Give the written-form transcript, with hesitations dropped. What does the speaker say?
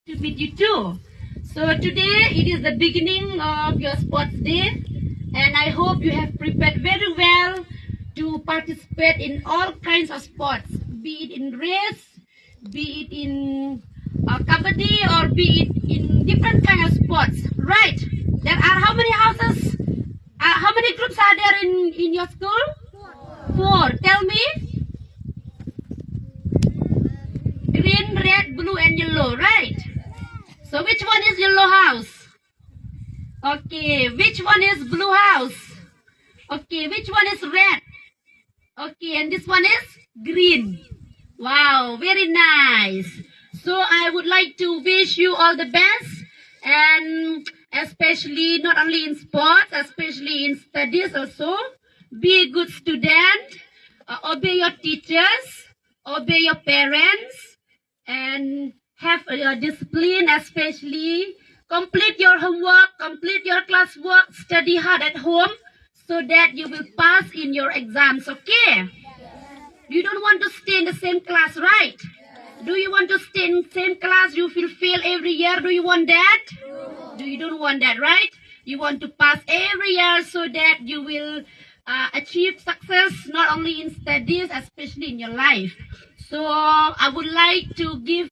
to meet you too. So today it is the beginning of your sports day, and I hope you have prepared very well to participate in all kinds of sports, be it in race, be it in kabaddi, or be it in different kind of sports. Right? There are how many houses? How many groups are there in your school? Four. Tell me. Green, red, blue, and yellow. Right? So which one is yellow house? Okay, which one is blue house? Okay, which one is red? Okay, and this one is green. Wow, very nice. So I would like to wish you all the best, and especially not only in sports, especially in studies also. Be a good student, obey your teachers, obey your parents, and have your discipline, especially complete your homework, complete your classwork, study hard at home so that you will pass in your exams, okay? You don't want to stay in the same class, right? Do you want to stay in the same class? You will fail every year. Do you want that? You don't want that, right? You want to pass every year so that you will achieve success not only in studies, especially in your life. So I would like to give